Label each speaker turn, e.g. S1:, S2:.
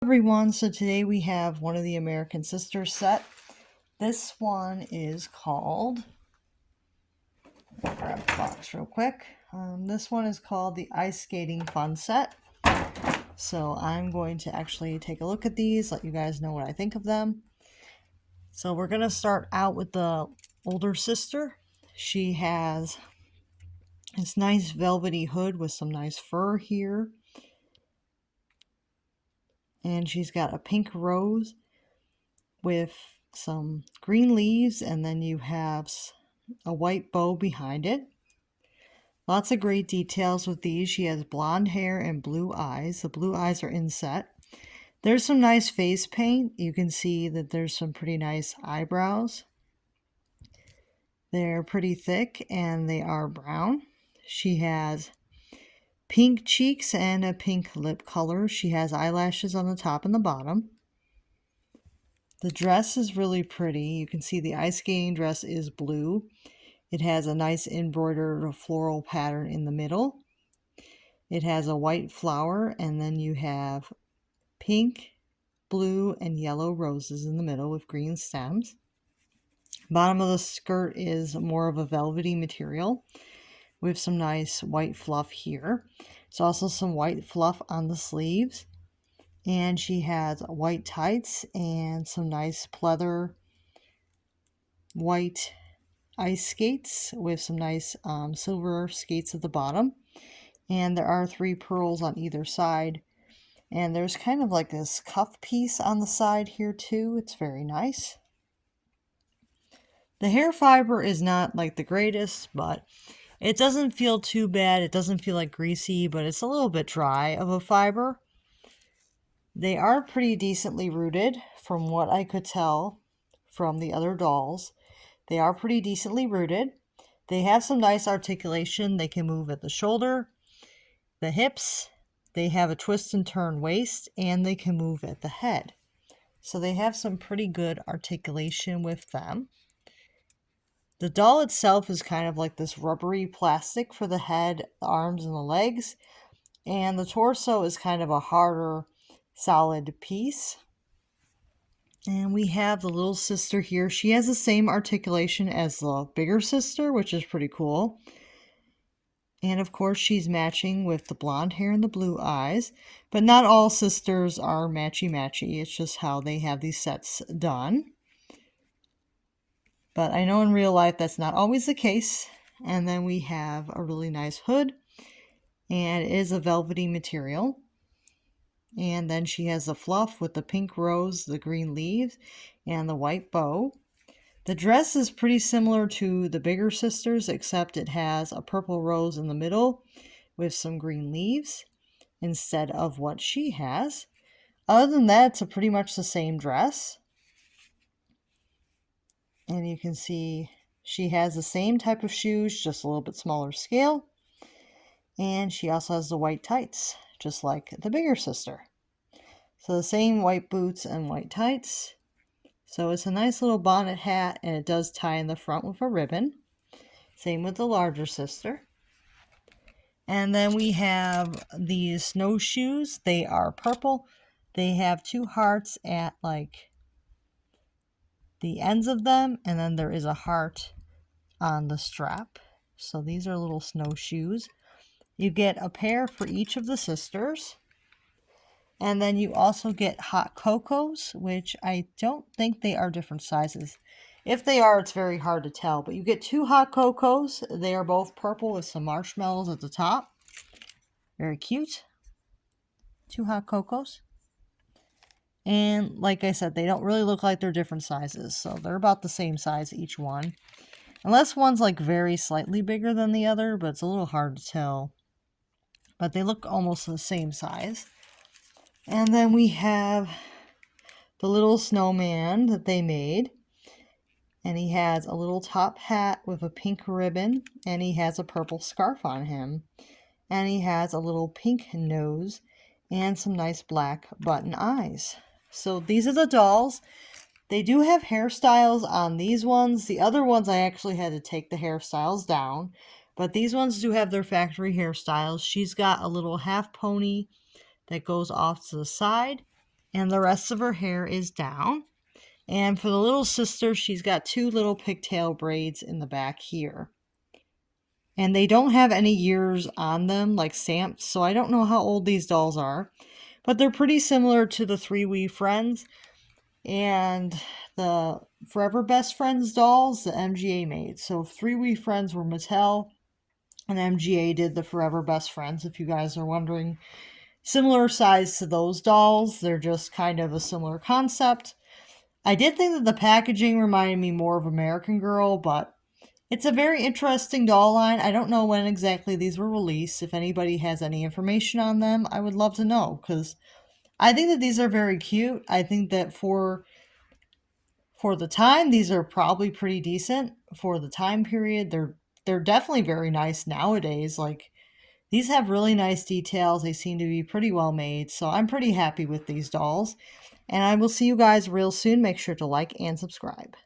S1: Everyone, so today we have one of the American Sisters set. This one is called, grab the box real quick. This one is called the Ice Skating Fun Set. So I'm going to actually take a look at these, let you guys know what I think of them. So we're going to start out with the older sister. She has this nice velvety hood with some nice fur here. And she's got a pink rose with some green leaves, and then you have a white bow behind it. Lots of great details with these. She has blonde hair and blue eyes. The blue eyes are inset. There's some nice face paint. You can see that there's some pretty nice eyebrows. They're pretty thick and they are brown. She has pink cheeks and a pink lip color. She has eyelashes on the top and the bottom. The dress is really pretty. You can see the ice skating dress is blue. It has a nice embroidered floral pattern in the middle. It has a white flower, and then you have pink, blue, and yellow roses in the middle with green stems. Bottom of the skirt is more of a velvety material with some nice white fluff here. There's also some white fluff on the sleeves. And she has white tights and some nice pleather white ice skates with some nice silver skates at the bottom. And there are 3 pearls on either side. And there's kind of like this cuff piece on the side here too. It's very nice. The hair fiber is not like the greatest, but it doesn't feel too bad. It doesn't feel like greasy, but it's a little bit dry of a fiber. They are pretty decently rooted from what I could tell from the other dolls. They are pretty decently rooted. They have some nice articulation. They can move at the shoulder, the hips. They have a twist and turn waist, and they can move at the head. So they have some pretty good articulation with them. The doll itself is kind of like this rubbery plastic for the head, the arms, and the legs. And the torso is kind of a harder, solid piece. And we have the little sister here. She has the same articulation as the bigger sister, which is pretty cool. And of course, she's matching with the blonde hair and the blue eyes. But not all sisters are matchy-matchy. It's just how they have these sets done. But I know in real life that's not always the case. And then we have a really nice hood. And it is a velvety material. And then she has the fluff with the pink rose, the green leaves, and the white bow. The dress is pretty similar to the bigger sisters, except it has a purple rose in the middle with some green leaves instead of what she has. Other than that, it's pretty much the same dress. And you can see she has the same type of shoes, just a little bit smaller scale. And she also has the white tights, just like the bigger sister. So the same white boots and white tights. So it's a nice little bonnet hat, and it does tie in the front with a ribbon. Same with the larger sister. And then we have these snowshoes. They are purple. They have 2 hearts at like the ends of them, and then there is a heart on the strap. So these are little snowshoes. You get a pair for each of the sisters. And then you also get hot cocos, which I don't think they are different sizes. If they are, it's very hard to tell. But you get 2 hot cocos. They are both purple with some marshmallows at the top. Very cute. 2 hot cocos. And like I said, they don't really look like they're different sizes. So they're about the same size each one. Unless one's like very slightly bigger than the other, but it's a little hard to tell. But they look almost the same size. And then we have the little snowman that they made. And he has a little top hat with a pink ribbon. And he has a purple scarf on him. And he has a little pink nose and some nice black button eyes. So these are the dolls. They do have hairstyles on these ones. The other ones I actually had to take the hairstyles down. But these ones do have their factory hairstyles. She's got a little half pony that goes off to the side. and the rest of her hair is down. And for the little sister, she's got two little pigtail braids in the back here. And they don't have any years on them, like stamps, so I don't know how old these dolls are. But they're pretty similar to the Three Wee Friends and the Forever Best Friends dolls the MGA made. So Three Wee Friends were Mattel, and MGA did the Forever Best Friends, if you guys are wondering. Similar size to those dolls, they're just kind of a similar concept. I did think that the packaging reminded me more of American Girl, but it's a very interesting doll line. I don't know when exactly these were released. If anybody has any information on them, I would love to know, because I think that these are very cute. I think that for the time, these are probably pretty decent for the time period. They're definitely very nice nowadays. Like, these have really nice details. They seem to be pretty well made. So I'm pretty happy with these dolls. And I will see you guys real soon. Make sure to like and subscribe.